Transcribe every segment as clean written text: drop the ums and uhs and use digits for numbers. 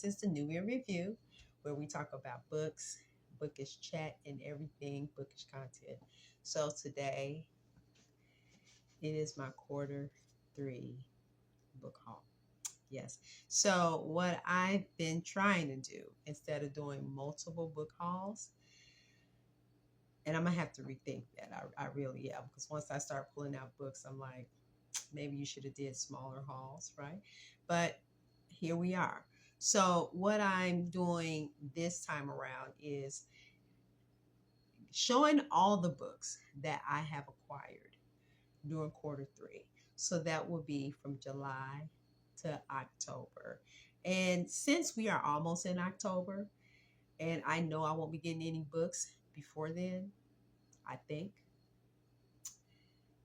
is the New Year Review, where we talk about books, bookish chat, and everything bookish content. So today, it is my quarter 3 book haul. Yes. So what I've been trying to do, instead of doing multiple book hauls, and I'm gonna have to rethink that. I really am, because once I start pulling out books, I'm like, maybe you should have did smaller hauls, right? But here we are. So what I'm doing this time around is showing all the books that I have acquired during quarter 3. So that will be from July to October. And since we are almost in October, and I know I won't be getting any books before then, I think,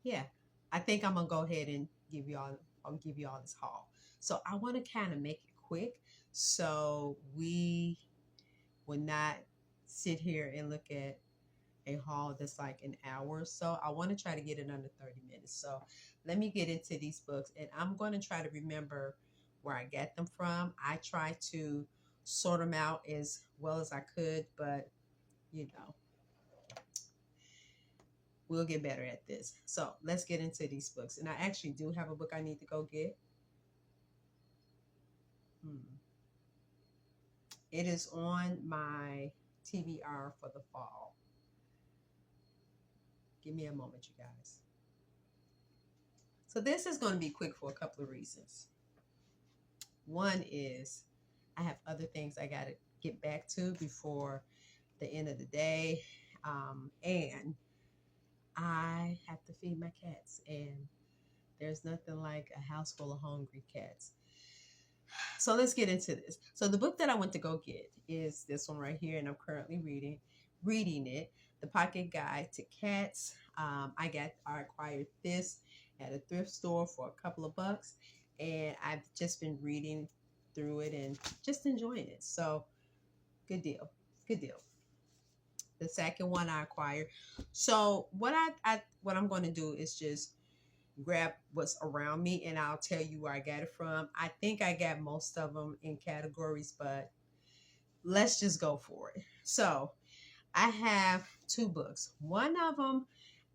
yeah, I think I'm gonna go ahead and I'll give you all this haul. So I want to kind of make it quick, so we will not sit here and look at a haul that's like an hour or so. I want to try to get it under 30 minutes. So let me get into these books, and I'm going to try to remember where I get them from. I try to sort them out as well as I could, but you know, we'll get better at this. So let's get into these books. And I actually do have a book I need to go get. It is on my TBR for the fall. Give me a moment, you guys. So this is going to be quick for a couple of reasons. One is I have other things I got to get back to before the end of the day. And I have to feed my cats. And there's nothing like a house full of hungry cats. So let's get into this. So the book that I went to go get is this one right here, and I'm currently reading it. The Pocket Guide to Cats. I acquired this at a thrift store for a couple of bucks, and I've just been reading through it and just enjoying it. So good deal. The second one I acquired. So what I'm going to do is just grab what's around me, and I'll tell you where I got it from. I think I got most of them in categories, but let's just go for it. So I have 2 books. One of them,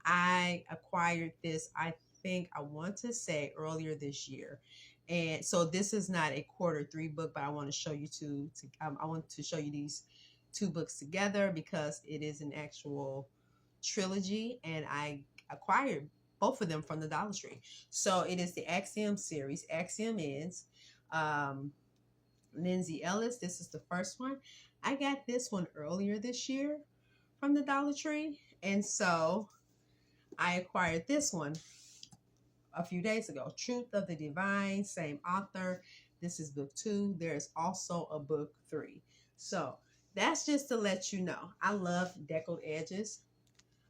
I acquired this, I think I want to say earlier this year. And so this is not a quarter 3 book, but I want to show you I want to show you these 2 books together because it is an actual trilogy, and I acquired both of them from the Dollar Tree. So it is the Axiom series. Axiom is Lindsay Ellis. This is the first one. I got this one earlier this year from the Dollar Tree. And so I acquired this one a few days ago. Truth of the Divine, same author. This is book 2. There's also a book 3. So that's just to let you know. I love deckled edges.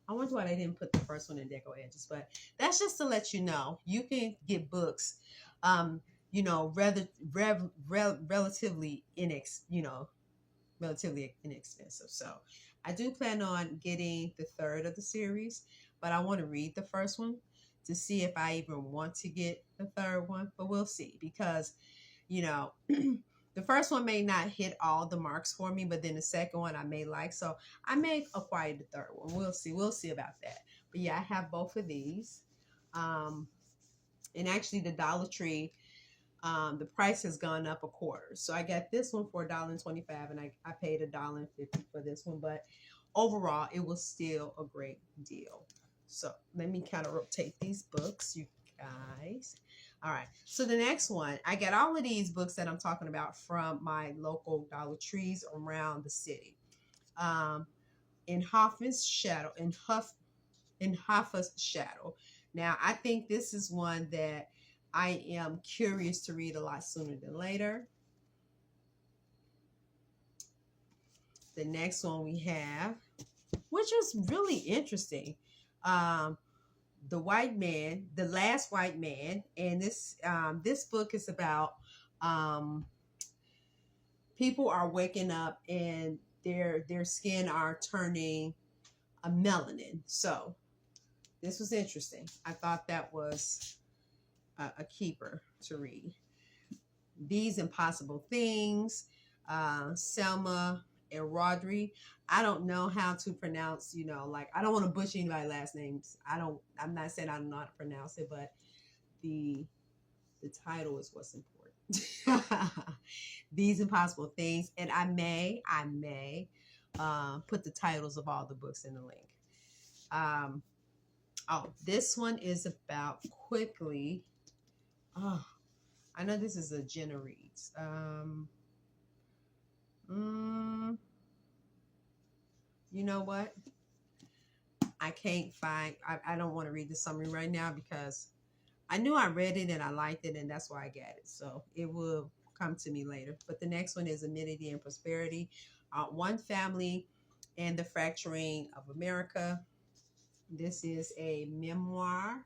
I wonder why they didn't put the first one in deco edges, but that's just to let you know. You can get books, relatively inexpensive. So I do plan on getting the 3rd of the series, but I want to read the first one to see if I even want to get the 3rd one, but we'll see, because, the first one may not hit all the marks for me, but then the second one I may like. So I may acquire the 3rd one. We'll see. We'll see about that. But yeah, I have both of these. And actually the Dollar Tree, the price has gone up a quarter. So I got this one for $1.25, and I paid $1.50 for this one. But overall, it was still a great deal. So let me kind of rotate these books, you guys. All right. So the next one, I got all of these books that I'm talking about from my local Dollar Trees around the city. In Hoffa's Shadow. Now, I think this is one that I am curious to read a lot sooner than later. The next one we have, which is really interesting. The Last White Man, and this book is about people are waking up and their skin are turning a melanin. So this was interesting. I thought that was a keeper to read. These Impossible Things. Selma and Rodri. I don't know how to pronounce, like I don't want to butcher anybody's last names. I'm not saying I don't know how to pronounce it, but the title is what's important. These Impossible Things. And I may put the titles of all the books in the link. This one is about quickly. Oh, I know this is a Jenna Reads. You know what? I can't find, I don't want to read the summary right now because I knew I read it and I liked it, and that's why I got it. So it will come to me later. But the next one is Amenity and Prosperity. One Family and the Fracturing of America. This is a memoir.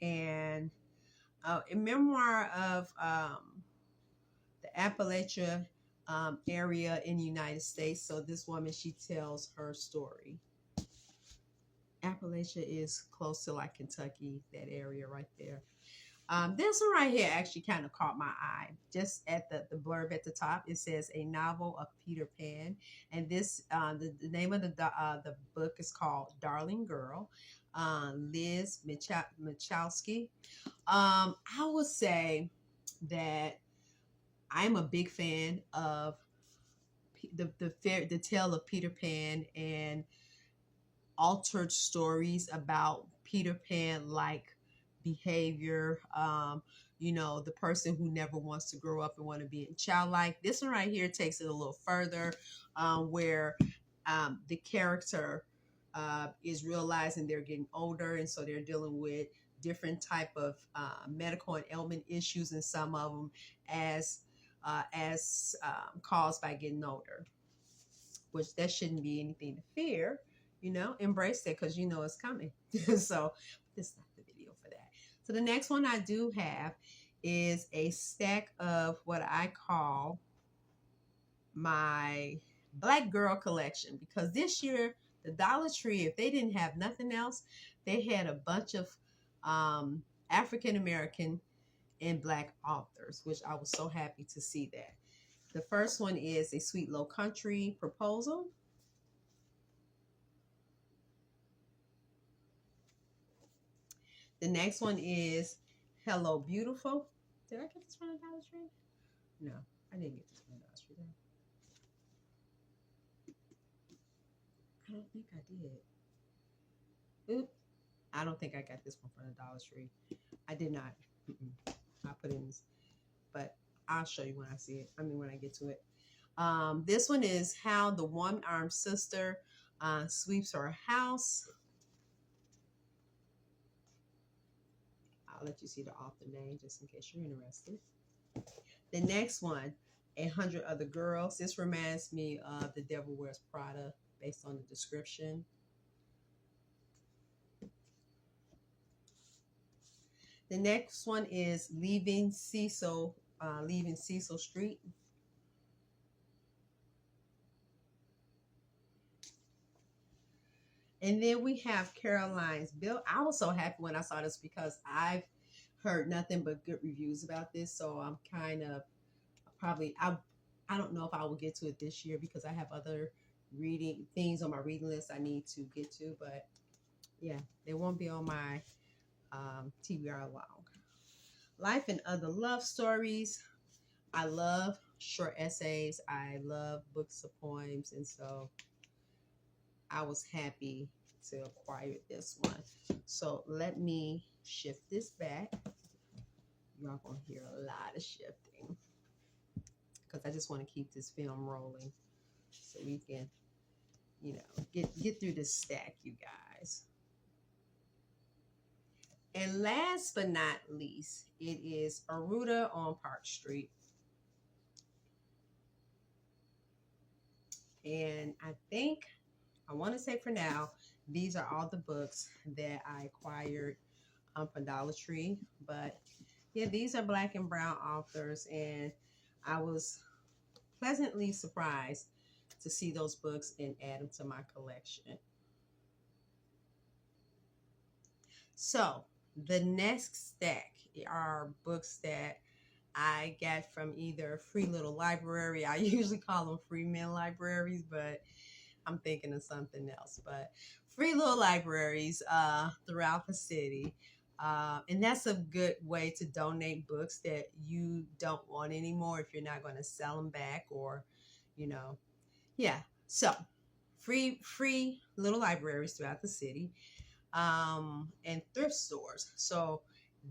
And a memoir of the Appalachia area in the United States. So this woman, she tells her story. Appalachia is close to like Kentucky, that area right there. This one right here actually kind of caught my eye. Just at the blurb at the top, it says a novel of Peter Pan, and this the name of the book is called Darling Girl. Liz Michalski. I would say that I'm a big fan of the tale of Peter Pan and altered stories about Peter Pan like behavior. The person who never wants to grow up and want to be childlike. This one right here takes it a little further, where the character is realizing they're getting older, and so they're dealing with different type of medical and ailment issues, and some of them as caused by getting older, which that shouldn't be anything to fear. Embrace it because it's coming. So this is not the video for that. So the next one I do have is a stack of what I call my Black Girl collection, because this year the Dollar Tree, if they didn't have nothing else, they had a bunch of African American and Black authors, which I was so happy to see that. The first one is A Sweet Low Country Proposal. The next one is Hello Beautiful. Did I get this from the Dollar Tree? No, I didn't get this from the Dollar Tree. I don't think I did. Oop. I don't think I got this one from the Dollar Tree. I did not. I put it in this, but I'll show you when I see it. When I get to it. This one is How the One-Armed Sister Sweeps Her House. I'll let you see the author name just in case you're interested. The next one, 100 Other Girls. This reminds me of The Devil Wears Prada based on the description. The next one is Leaving Cecil Street. And then we have Caroline's Bill. I was so happy when I saw this because I've heard nothing but good reviews about this. So I'm kind of I don't know if I will get to it this year because I have other reading things on my reading list I need to get to. But yeah, they won't be on my TBR long. Life and Other Love Stories. I love short essays. I love books of poems. And so I was happy to acquire this one. So let me shift this back. Y'all gonna hear a lot of shifting because I just want to keep this film rolling so we can, get through this stack, you guys. And last but not least, it is Neruda on Park Street. And I want to say for now, these are all the books that I acquired from Dollar Tree. But yeah, these are Black and brown authors, and I was pleasantly surprised to see those books and add them to my collection. So The next stack are books that I got from either Free Little Library. I usually call them free men libraries, but I'm thinking of something else. But Free Little Libraries throughout the city. And that's a good way to donate books that you don't want anymore if you're not going to sell them back, or, you know, yeah. So free little libraries throughout the city, and thrift stores. So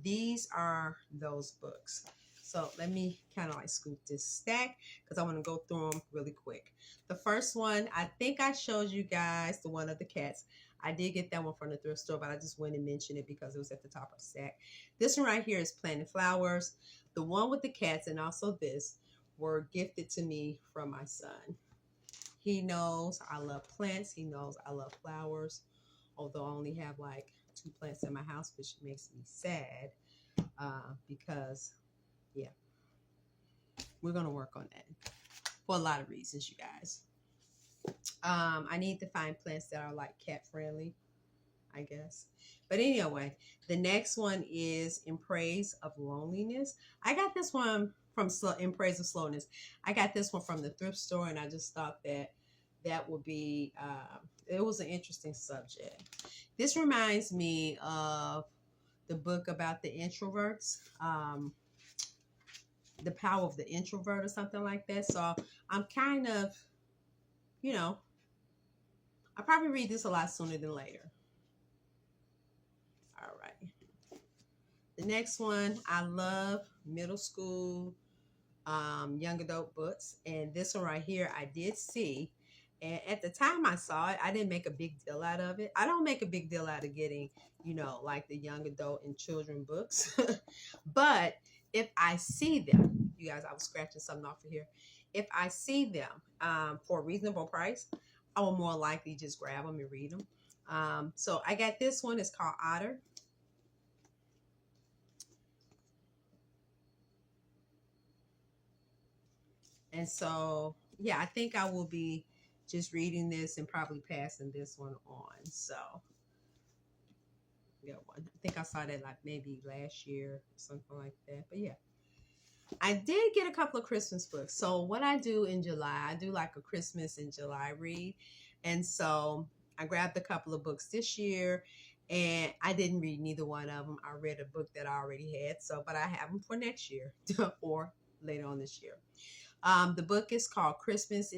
these are those books. So let me kind of like scoop this stack because I want to go through them really quick. The first one, I think I showed you guys the one of the cats. I did get that one from the thrift store, but I just went and mentioned it because it was at the top of the stack. This one right here is Planting Flowers. The one with the cats and also this were gifted to me from my son. He knows I love plants. He knows I love flowers. Although I only have like 2 plants in my house, which makes me sad because, yeah, we're going to work on that for a lot of reasons, you guys. I need to find plants that are like cat friendly, I guess. But anyway, the next one is In Praise of Loneliness. I got this one from In Praise of Slowness. I got this one from the thrift store, and I just thought that would be, it was an interesting subject. This reminds me of the book about the introverts, The Power of the Introvert or something like that. So I'm kind of, you know, I'll probably read this a lot sooner than later. All right. The next one, I love middle school, young adult books. And this one right here, I did see. And at the time I saw it, I didn't make a big deal out of it. I don't make a big deal out of getting, you know, like the young adult and children books. But if I see them, you guys, I was scratching something off of here. If I see them for a reasonable price, I will more likely just grab them and read them. So I got this one. It's called Otter. And so, yeah, I think I will be just reading this and probably passing this one on. So, yeah, I think I saw that like maybe last year or something like that. But yeah, I did get a couple of Christmas books. So what I do in July, I do like a Christmas in July read. And so I grabbed a couple of books this year, and I didn't read neither one of them. I read a book that I already had. So, but I have them for next year or later on this year. The book is called Christmas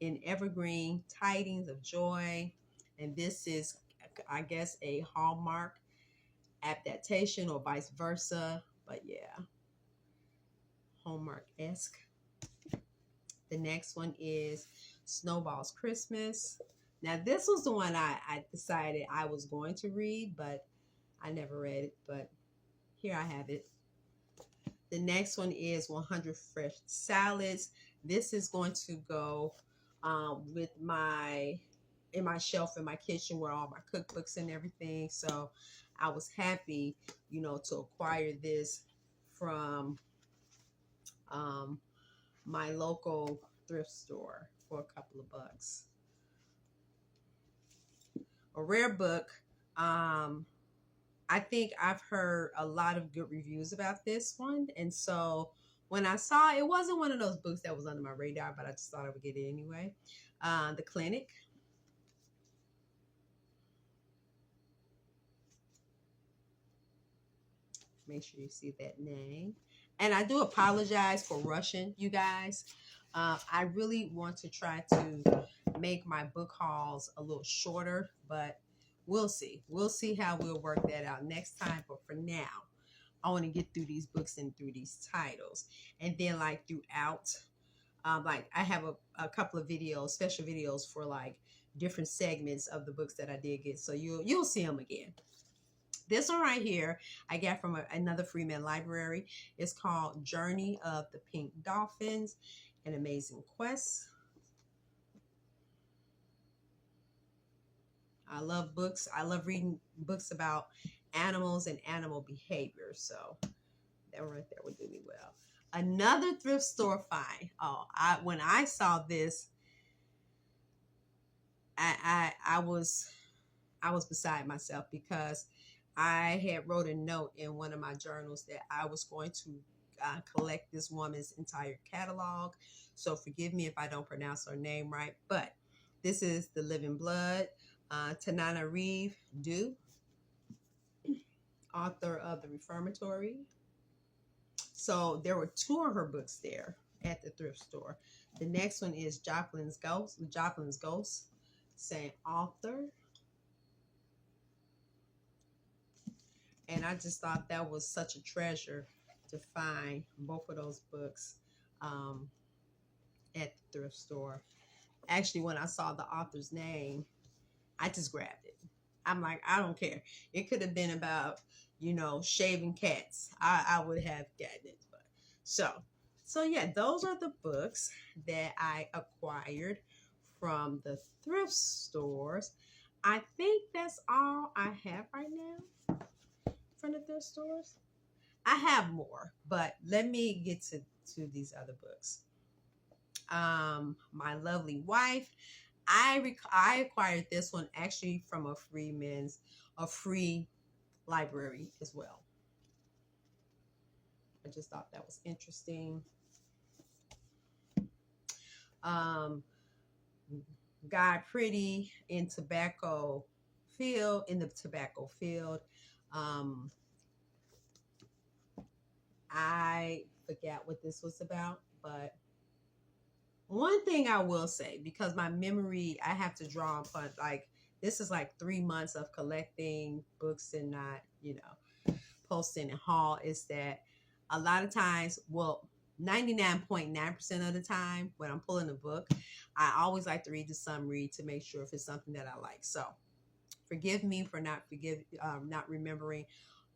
in Evergreen, Tidings of Joy. And this is, I guess, a Hallmark adaptation or vice versa. But yeah, Hallmark-esque. The next one is Snowball's Christmas. Now, this was the one I decided I was going to read, but I never read it. But here I have it. The next one is 100 Fresh Salads. This is going to go with in my shelf in my kitchen where all my cookbooks and everything. So I was happy, you know, to acquire this from my local thrift store for a couple of bucks. A rare book. I think I've heard a lot of good reviews about this one. And so when I saw it, wasn't one of those books that was under my radar, but I just thought I would get it anyway. The Clinic. Make sure you see that name. And I do apologize for rushing, you guys. I really want to try to make my book hauls a little shorter, but we'll see. We'll see how we'll work that out next time. But for now, I want to get through these books and through these titles. And then like throughout, like I have a couple of videos, special videos for like different segments of the books that I did get. So you'll see them again. This one right here, I got from another Freeman library. It's called Journey of the Pink Dolphins, An Amazing Quest. I love books. I love reading books about animals and animal behavior. So that right there would do me well. Another thrift store find. Oh, when I saw this, I was I was beside myself because I had wrote a note in one of my journals that I was going to collect this woman's entire catalog. So forgive me if I don't pronounce her name right, but this is The Living Blood, Tanana Reeve Dew, author of The Reformatory. So there were 2 of her books there at the thrift store. The next one is Jocelyn's Ghost, same author. And I just thought that was such a treasure to find both of those books at the thrift store. Actually, when I saw the author's name, I just grabbed it. I'm like, I don't care. It could have been about, shaving cats. I would have gotten it. But so yeah, those are the books that I acquired from the thrift stores. I think that's all I have right now from the thrift stores. I have more, but let me get to these other books. My Lovely Wife. I acquired this one actually from a free library as well. I just thought that was interesting. God Pretty in the tobacco field. I forgot what this was about, but one thing I will say, because my memory, I have to draw upon, like, this is like 3 months of collecting books and not, posting and haul, is that a lot of times, 99.9% of the time when I'm pulling a book, I always like to read the summary to make sure if it's something that I like. So forgive me for not remembering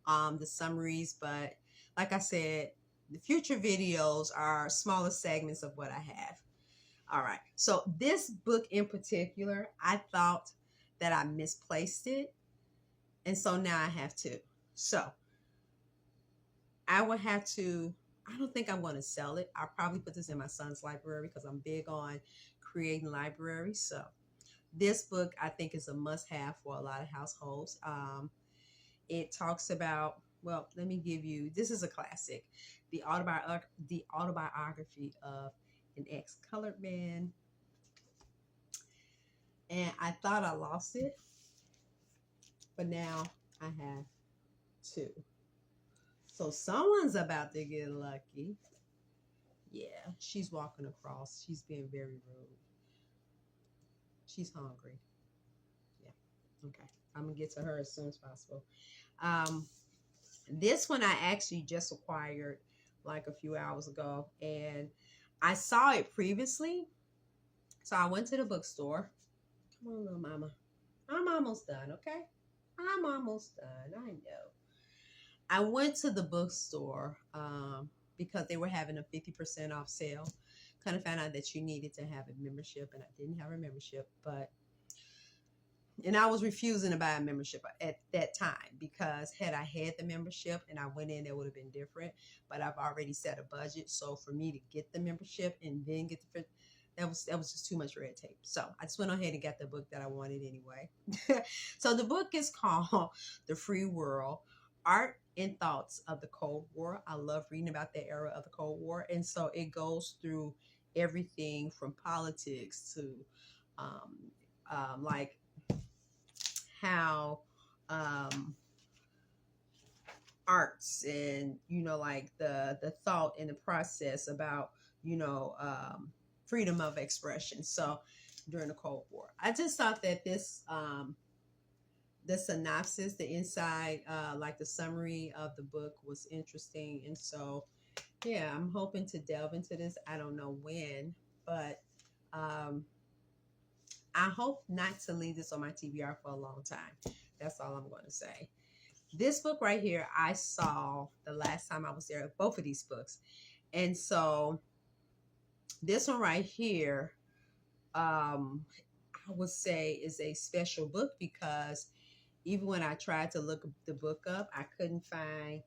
the summaries, but like I said, the future videos are smaller segments of what I have. All right. So this book in particular, I thought that I misplaced it. And so now I have to. So I would have to, I don't think I'm going to sell it. I'll probably put this in my son's library because I'm big on creating libraries. So this book, I think, is a must-have for a lot of households. It talks about, well, let me give you, this is a classic, the autobiography of an ex-colored man. And I thought I lost it, but now I have 2. So someone's about to get lucky. Yeah, she's walking across. She's being very rude. She's hungry. Yeah, okay. I'm going to get to her as soon as possible. This one I actually just acquired like a few hours ago, and I saw it previously. So I went to the bookstore. Come on, little mama. I'm almost done, okay? I'm almost done. I know. I went to the bookstore because they were having a 50% off sale. Kind of found out that you needed to have a membership, and I didn't have a membership, and I was refusing to buy a membership at that time, because had I had the membership and I went in, it would have been different. But I've already set a budget, so for me to get the membership and then get the that was just too much red tape. So I just went ahead and got the book that I wanted anyway. So the book is called The Free World: Art and Thoughts of the Cold War. I love reading about the era of the Cold War, and so it goes through everything from politics to like how arts and like the thought and the process about freedom of expression. So during the Cold War, I just thought that this the synopsis, the inside, like the summary of the book was interesting. And so yeah, I'm hoping to delve into this. I don't know when, but I hope not to leave this on my TBR for a long time. That's all I'm going to say. This book right here, I saw the last time I was there, both of these books. And so this one right here, I would say is a special book, because even when I tried to look the book up, I couldn't find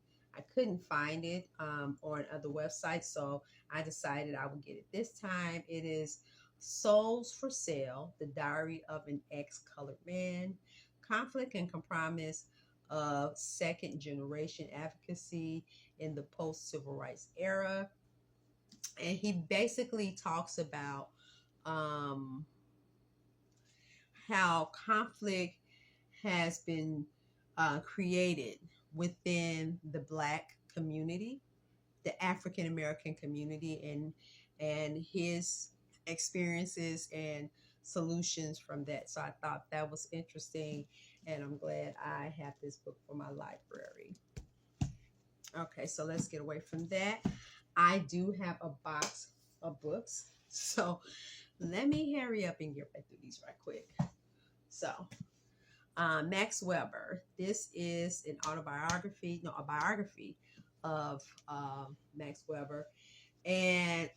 it on other websites. So I decided I would get it this time. It is Souls for Sale: The Diary of an Ex-Colored Man, Conflict and Compromise of Second Generation Advocacy in the Post-Civil Rights Era. And he basically talks about how conflict has been created within the Black community, the African American community, and his experiences and solutions from that. So I thought that was interesting, and I'm glad I have this book for my library. Okay, so let's get away from that. I do have a box of books, so let me hurry up and get right through these right quick. So Max Weber, this is an autobiography, no, a biography of Max Weber. And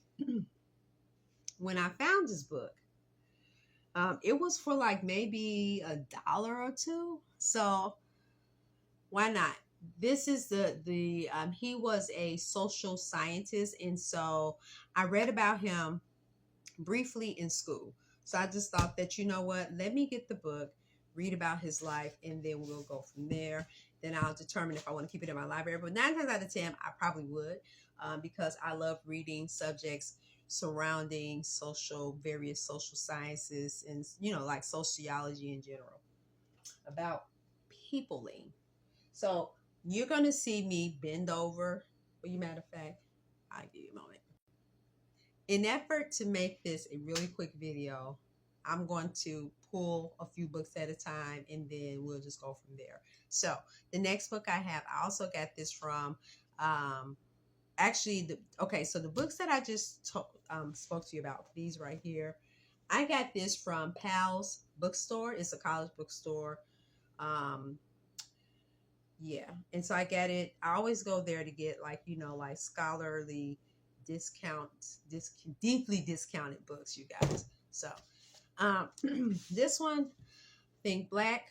when I found this book, it was for like maybe $1 or $2. So why not? This is he was a social scientist. And so I read about him briefly in school. So I just thought that, you know what, let me get the book, read about his life, and then we'll go from there. Then I'll determine if I want to keep it in my library. But 9 times out of 10, I probably would, because I love reading subjects surrounding various social sciences, and, you know, like sociology in general, about peopling. So you're going to see me bend over. Well, you matter of fact, I'll give you a moment. In effort to make this a really quick video, I'm going to pull a few books at a time, and then we'll just go from there. So the next book I have, I also got this from, so the books that I just spoke to you about, these right here, I got this from Pal's bookstore. It's a college bookstore. Yeah. And so I got it. I always go there to get, like, you know, like scholarly deeply discounted books, you guys. So this one, Think Black.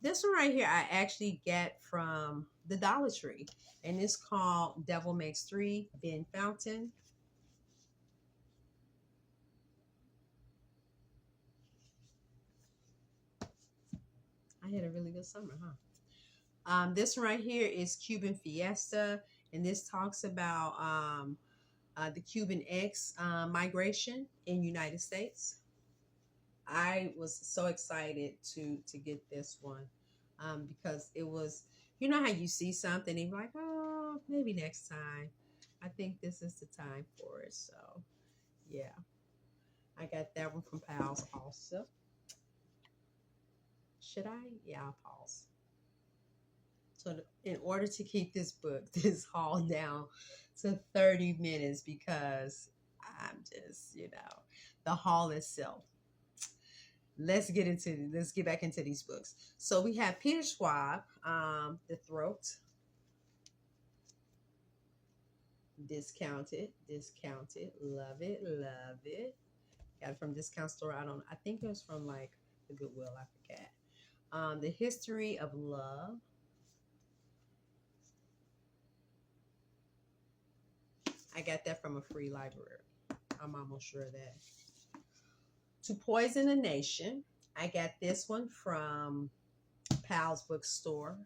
This one right here I actually get from the Dollar Tree, and it's called Devil Makes Three, Ben Fountain. I had a really good summer, huh? This one right here is Cuban Fiesta, and this talks about the Cuban X migration in United States. I was so excited to get this one because it was, you know how you see something and you're like, oh, maybe next time. I think this is the time for it. So, yeah. I got that one from Pals also. Should I? Yeah, I'll pause. So in order to keep this haul down to 30 minutes, because I'm just, you know, the haul itself. Let's get back into these books. So we have Peter Schwab, The Throat. Discounted, love it. Got it from discount store. I think it was from like the Goodwill, I forget. The History of Love. I got that from a free library. I'm almost sure of that. To Poison a Nation. I got this one from Pal's bookstore.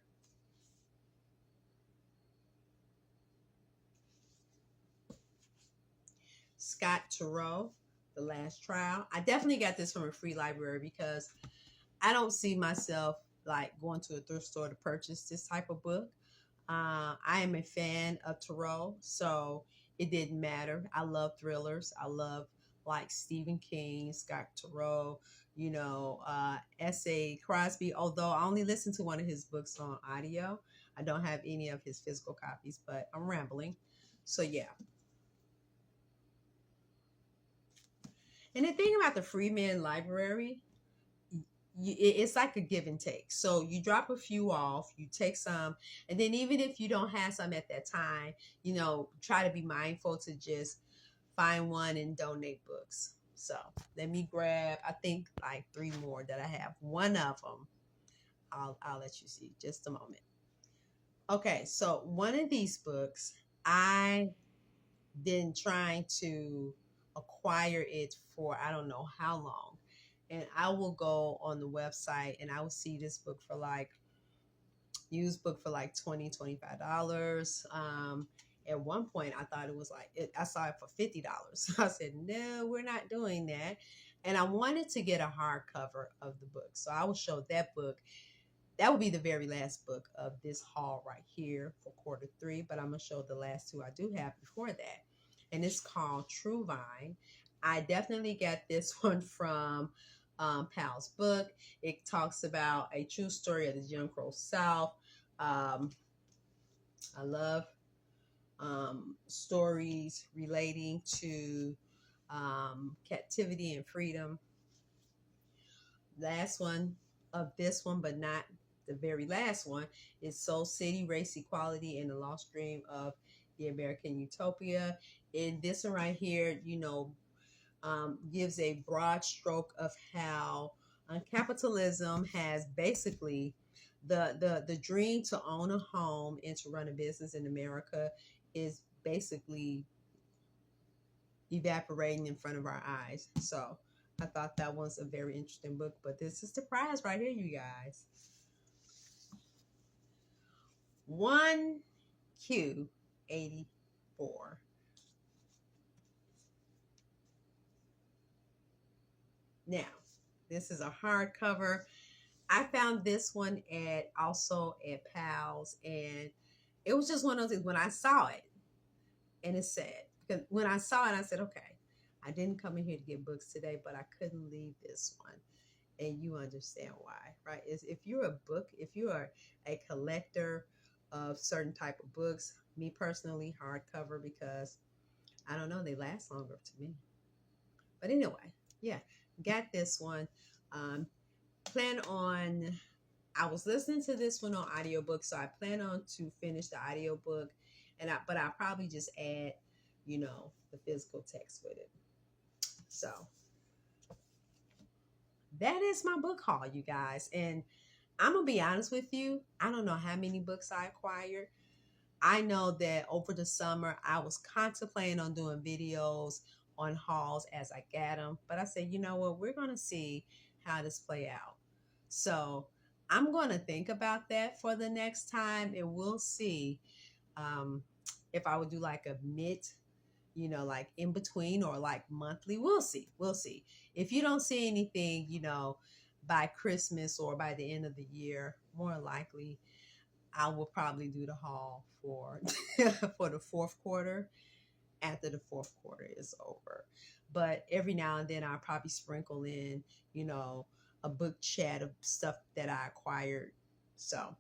Scott Turow, The Last Trial. I definitely got this from a free library because I don't see myself like going to a thrift store to purchase this type of book. I am a fan of Turow, so it didn't matter. I love thrillers. I love like Stephen King, Scott Turow, you know, S.A. Crosby, although I only listened to one of his books on audio. I don't have any of his physical copies, but I'm rambling. So, yeah. And the thing about the Freeman Library, it's like a give and take. So you drop a few off, you take some, and then even if you don't have some at that time, you know, try to be mindful to just find one and donate books. So let me grab, I think like 3 more that I have. One of them, I'll let you see. Just a moment. Okay, so one of these books, I been trying to acquire it for I don't know how long. And I will go on the website and I will see this book for like, used book for like $20, $25. At one point, I thought it was like, I saw it for $50. I said, no, we're not doing that. And I wanted to get a hardcover of the book. So I will show that book. That will be the very last book of this haul right here for quarter 3. But I'm going to show the last 2 I do have before that. And it's called True Vine. I definitely got this one from Pal's book. It talks about a true story of the Jim Crow South. I love stories relating to captivity and freedom. Last one of this one, but not the very last one, is Soul City, Race Equality, and the Lost Dream of the American Utopia. And this one right here, gives a broad stroke of how capitalism has basically the dream to own a home and to run a business in America is basically evaporating in front of our eyes. So I thought that was a very interesting book, but this is the prize right here, you guys. 1Q84. Now, this is a hardcover. I found this one also at Pal's, and it was just one of those things when I saw it, and it's sad because when I saw it, I said, okay, I didn't come in here to get books today, but I couldn't leave this one. And you understand why, right? If you're a collector of certain type of books, me personally, hardcover, because I don't know, they last longer to me. But anyway, yeah, got this one. I was listening to this one on audiobook, so I plan on to finish the audiobook, but I'll probably just add, the physical text with it. So that is my book haul, you guys. And I'm going to be honest with you. I don't know how many books I acquired. I know that over the summer, I was contemplating on doing videos on hauls as I got them. But I said, you know what? We're going to see how this play out. So I'm going to think about that for the next time. And we'll see if I would do like a like in between or like monthly. We'll see. If you don't see anything, by Christmas or by the end of the year, more likely I will probably do the haul for for the 4th quarter after the 4th quarter is over. But every now and then I'll probably sprinkle in, a book chat of stuff that I acquired. So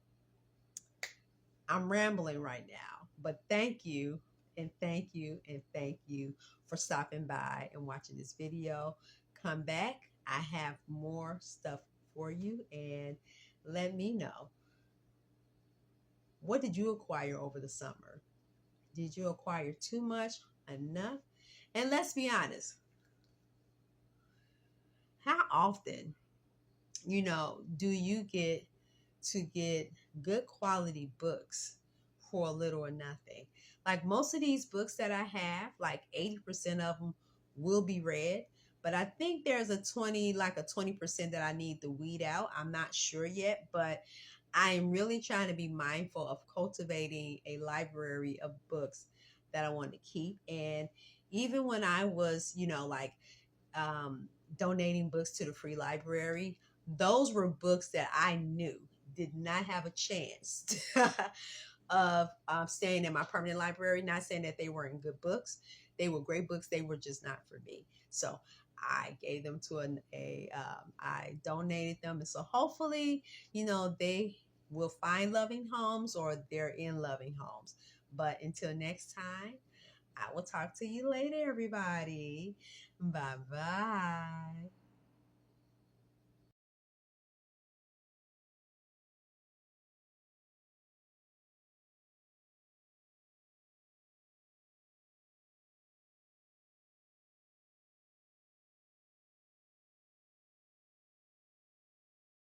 I'm rambling right now, but thank you. And thank you for stopping by and watching this video. Come back. I have more stuff for you, and let me know. What did you acquire over the summer? Did you acquire too much, enough? And let's be honest. How often, do you get to get good quality books for a little or nothing? Like most of these books that I have, like 80% of them will be read, but I think there's a 20% that I need to weed out. I'm not sure yet, but I am really trying to be mindful of cultivating a library of books that I want to keep. And even when I was, donating books to the free library, those were books that I knew did not have a chance of staying in my permanent library. Not saying that they weren't good books. They were great books. They were just not for me. So I gave them to I donated them. And so hopefully, they will find loving homes or they're in loving homes. But until next time, I will talk to you later, everybody. Bye-bye.